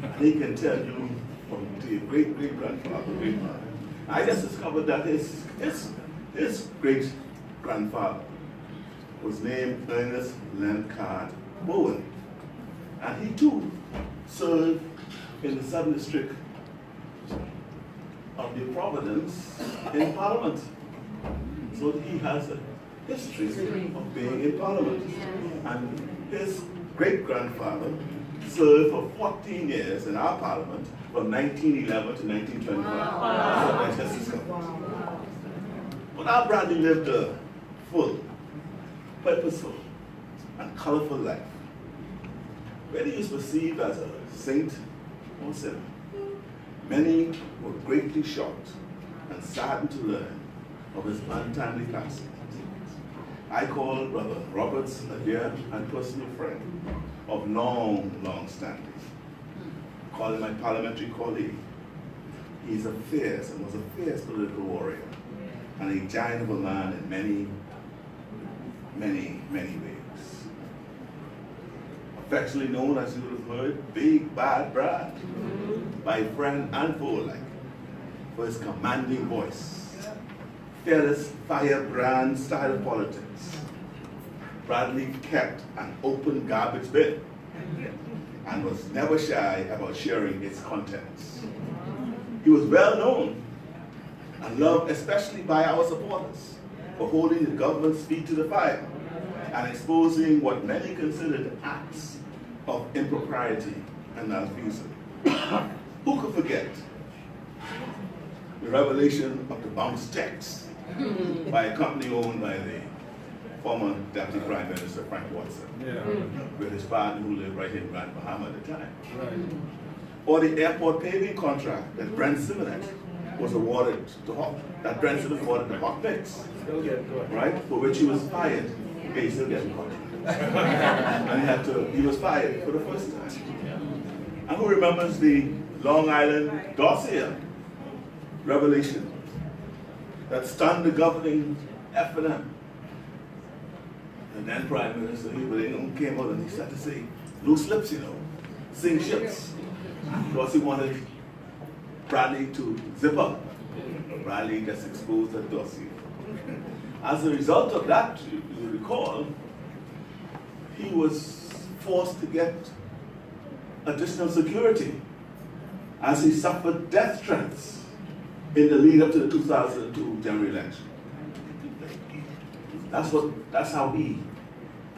And he can tell you from your great-great-grandfather, great-father. I just discovered that his great-grandfather was named Ernest Lencard Bowen. And he too served in the Southern District of New Providence in Parliament. So he has a history of being in Parliament. And his great-grandfather served for 14 years in our Parliament from 1911 to 1925. Wow. So that's just But our Bradley lived a full, purposeful, and colorful life. Whether he was perceived as a saint or sinner, many were greatly shocked and saddened to learn of his untimely passing. I call Brother Roberts a dear and personal friend of long standing. Call him my parliamentary colleague. He's a fierce and was a fierce political warrior and a giant of a man in many ways. Affectionately known, as you would have heard, Big Bad Brad, by friend and foe alike, for his commanding voice, fearless firebrand style of politics. Bradley kept an open garbage bin and was never shy about sharing its contents. He was well known and loved especially by our supporters for holding the government's feet to the fire and exposing what many considered acts of impropriety and malfeasance. Who could forget the revelation of the bounce checks by a company owned by the former Deputy Prime Minister Frank Watson, with his father who lived right in Bahama at the time. Or the airport paving contract that Brent Simonet was awarded to Hawk, that Brent Simonet awarded to Hawk Mix, right? For which he was fired. Okay, he's still getting caught. And he was fired for the first time. And who remembers the Long Island dossier revelation that stunned the governing F&M? And then Prime Minister, he came out and he started to say, loose lips, sing ships. Because he wanted Bradley to zip up. Bradley just exposed that dossier. As a result of that, you recall, he was forced to get additional security as he suffered death threats in the lead up to the 2002 general election. That's how he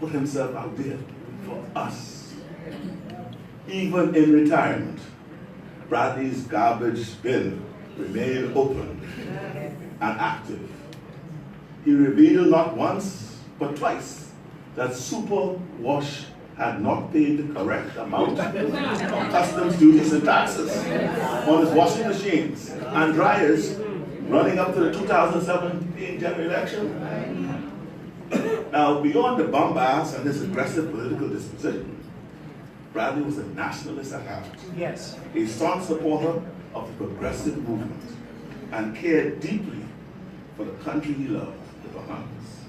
put himself out there for us. Even in retirement, Bradley's garbage bin remained open and active. He revealed not once, but twice, that Super Wash had not paid the correct amount of customs duties and taxes on his washing machines and dryers running up to the 2017 general election. Now, beyond the bombast and his aggressive political disposition, Bradley was a nationalist at heart. Yes. A strong supporter of the progressive movement and cared deeply for the country he loved, the Bahamas.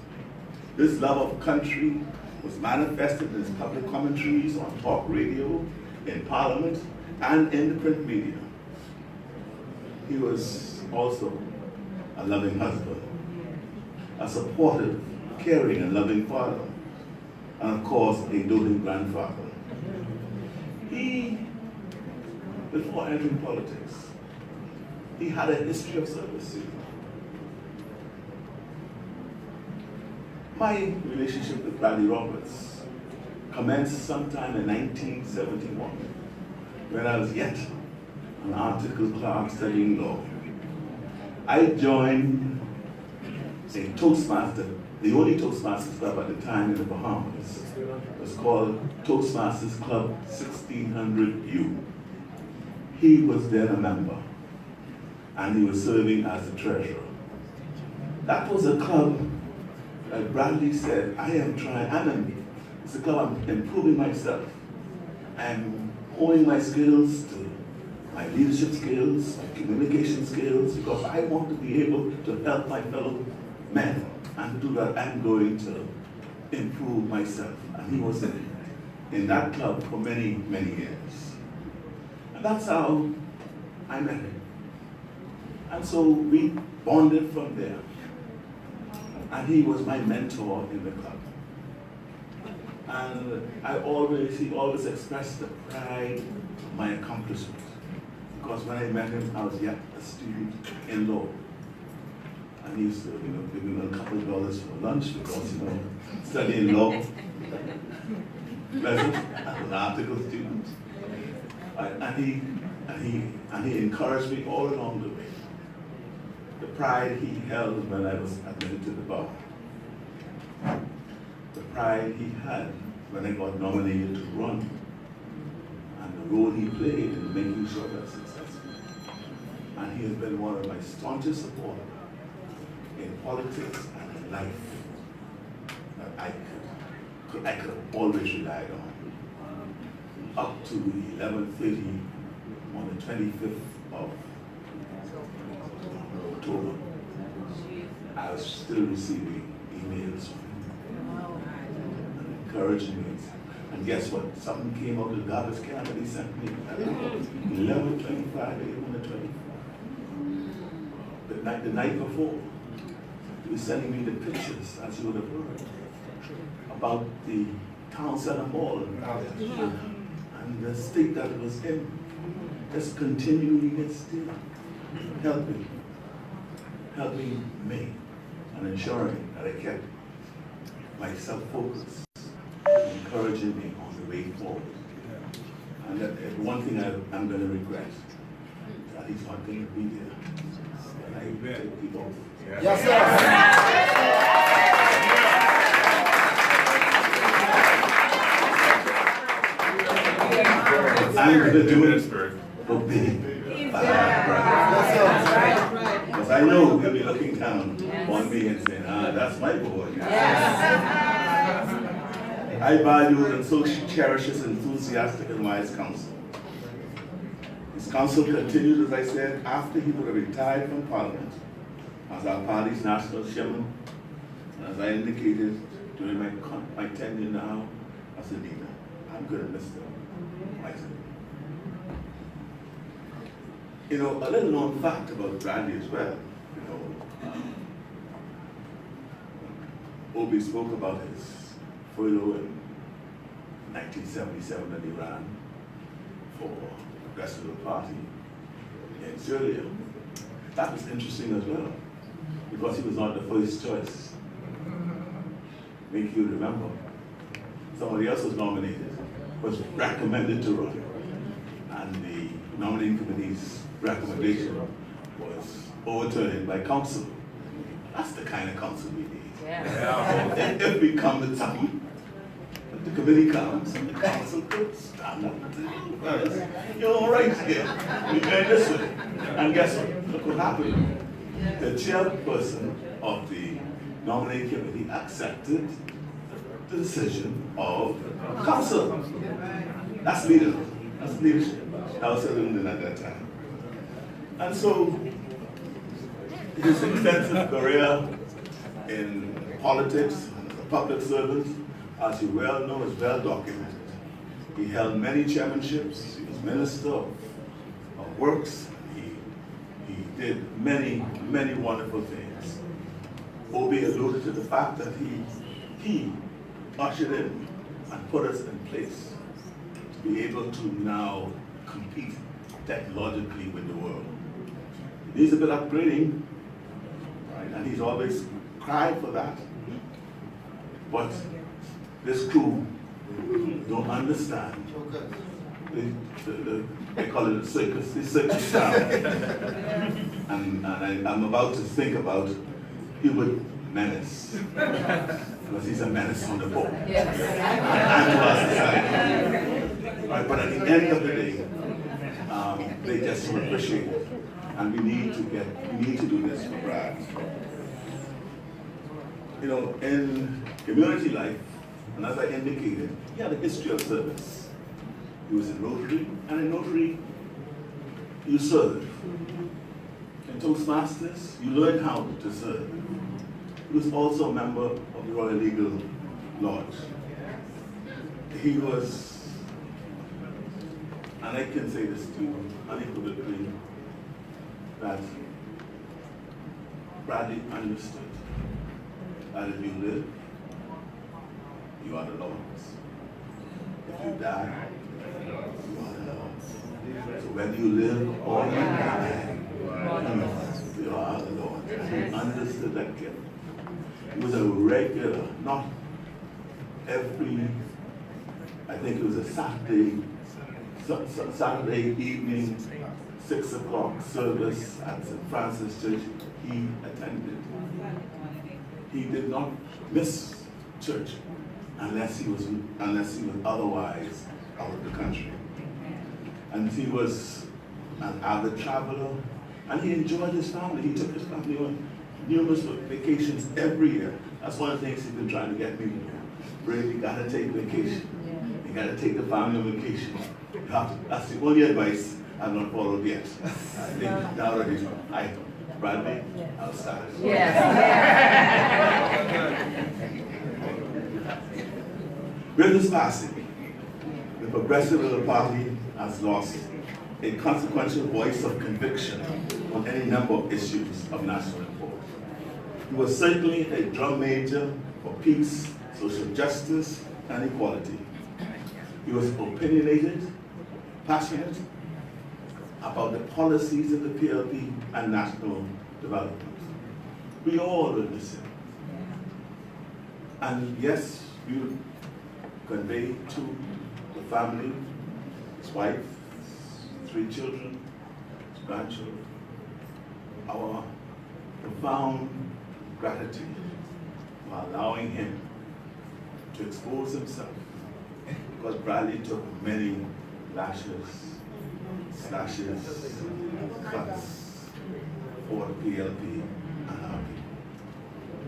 This love of country was manifested in his public commentaries on talk radio, in Parliament, and in the print media. He was also a loving husband, a supportive, caring, and loving father, and of course, a doting grandfather. He, before entering politics, he had a history of service. My relationship with Bradley Roberts commenced sometime in 1971, when I was yet an article clerk studying law. I joined a Toastmaster, the only Toastmasters club at the time in the Bahamas. It was called Toastmasters Club 1600U. He was then a member, and he was serving as the treasurer. That was a club that Bradley said, it's a club I'm improving myself. I'm honing my skills to my leadership skills, my communication skills, because I want to be able to help my fellow men. And to do that, I'm going to improve myself. And he was in that club for many, many years. And that's how I met him. And so we bonded from there. And he was my mentor in the club. And he always expressed the pride of my accomplishment. Because when I met him, I was yet a student in law. And he used to, give me a couple of dollars for lunch because, studying law. Pleasant, as an article student. And he encouraged me all along the way. The pride he held when I was admitted to the bar. The pride he had when I got nominated to run. And the role he played in making sure that successful. And he has been one of my staunchest supporters in politics and in life that I could have always relied on. Up to 11:30 on the 25th of October, I was still receiving emails from him and encouraging me. And guess what? Something came out of the garbage can that he sent me at 11:25 a.m. on the 24th. The night before, he was sending me the pictures, as you would have heard, about the town center mall and the state that it was in. Just continuing it still, helping me and ensuring that I kept myself focused, encouraging me on the way forward. And that one thing I'm going to regret, that he's not going to be there. And I take people. Yes, sir. I'm going to do it for big. Because I know he'll be looking down on me and saying, that's my boy. I value and so cherish his enthusiastic and wise counsel. His counsel continued, as I said, after he would have retired from Parliament as our party's national chairman, and as I indicated during my tenure now as a leader. I'm going to miss them. A little known fact about Bradley as well. Obi spoke about his furlough in 1977 that he ran for the Progressive Party in Syria. That was interesting as well, because he was not the first choice. Make you remember, somebody else was nominated, was recommended to run, and the nominating committee's recommendation was overturned by council. That's the kind of council we need. And if we come to town, the committee comes and the council could stand up and say, you're all right here. We're going this way. And guess what? Look what happened. The chairperson of the nominating committee accepted the decision of council. That's leadership. That's leadership. I was living at that time. And so his extensive career in politics and as a public servant, as you well know, is well documented. He held many chairmanships. He was Minister of Works. He did many, many wonderful things. Obi alluded to the fact that he ushered in and put us in place to be able to now compete technologically with the world. It needs a bit of upgrading, right? And he's always cried for that. But this crew don't understand. They call it a circus. The circus sound. And I'm about to think about Hubert Menace. Because he's a menace on the board. And to our society. Right, but at the end of the day, they just don't appreciate it. And we need to do this for Brad. You know, in community life, and as I indicated, he had a history of service. He was in Rotary, and in Rotary, you serve. In Toastmasters, you learn how to serve. He was also a member of the Royal Legal Lodge. He was, and I can say this to you unequivocally, that Bradley understood that if you live, you are the Lord's. If you die, you are the Lord's. So whether you live or you die, you are the Lord's. And he understood that gift. It was a regular, not every, I think it was a Saturday evening, 6 o'clock service at St. Francis Church, he attended. He did not miss church unless he was otherwise out of the country. And he was an avid traveler, and he enjoyed his family. He took his family on numerous vacations every year. That's one of the things he's been trying to get me to do. Really, you gotta take vacation. You gotta take the family on vacation. That's the only advice I've not followed yet. I think now that he's Bradley, I'll start. With his passing, the Progressive Liberal Party has lost a consequential voice of conviction on any number of issues of national import. He was certainly a drum major for peace, social justice, and equality. He was opinionated, passionate about the policies of the PLP and national development. We all will miss him. And yes, we will convey to the family, his wife, 3 children, his grandchildren, our profound gratitude for allowing him to expose himself, because Bradley took many lashes, slashes, cuts for the PLP and our people.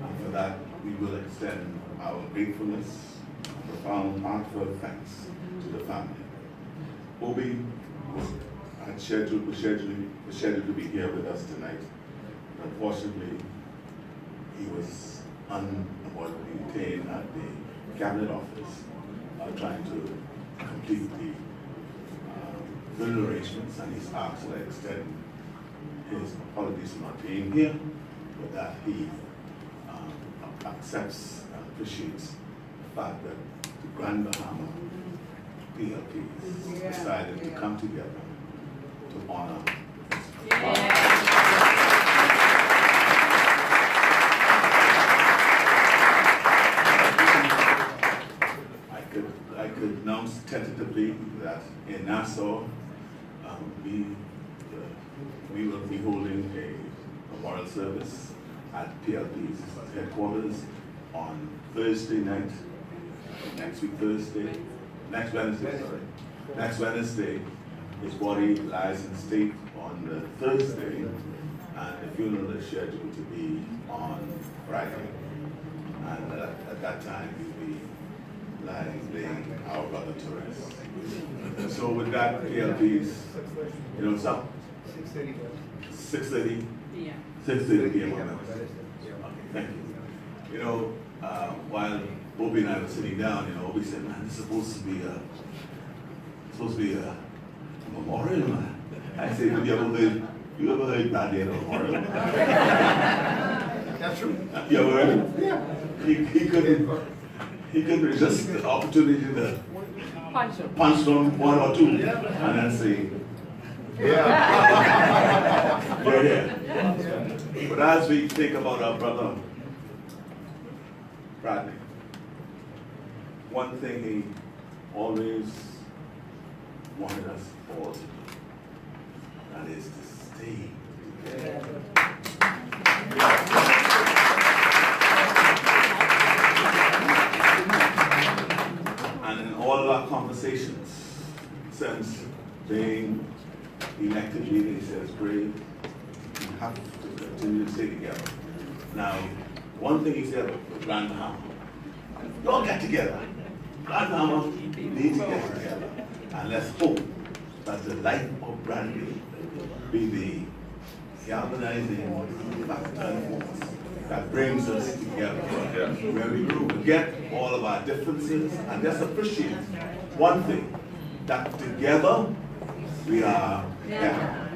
And for that, we will extend our gratefulness, profound heartfelt thanks to the family. Obi was scheduled to be here with us tonight. Unfortunately, he was unavoidably detained at the Cabinet Office trying to complete the building arrangements, and he's asked to extend his apologies for not being here, but that he accepts and appreciates the fact that the Grand Bahama PLPs decided to come together to honor I could announce tentatively that in Nassau, we will be holding a memorial service at PLP's headquarters on Thursday night, next Wednesday, sorry. Next Wednesday, his body lies in state on the Thursday, and the funeral is scheduled to be on Friday. And at that time, we'll be laying our brother to rest. And so with that, PLP's, it's up. 6:30. Yeah. 6:30 p.m. on Wednesday. Okay, thank you. While Obi and I were sitting down, Obi said, "Man, this is supposed to be a memorial, man." I said, "You ever heard Daddy at a memorial?" That's true. You ever heard him? Yeah. He couldn't resist the opportunity to punch from one or two and then say, yeah. Yeah. But as we think about our brother Bradley, one thing he always wanted us all to do, that is to stay together. And in all of our conversations since being elected leader, he says, "Brave, you have to continue to stay together." Now, one thing he said with Grand Bahama, don't get together. Grand Bahama need to get together. And let's hope that the life of Bradley be the galvanizing factor and force that brings us together, where we will forget all of our differences and just appreciate one thing, that together we are better.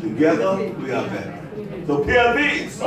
Together we are better. So PLPs!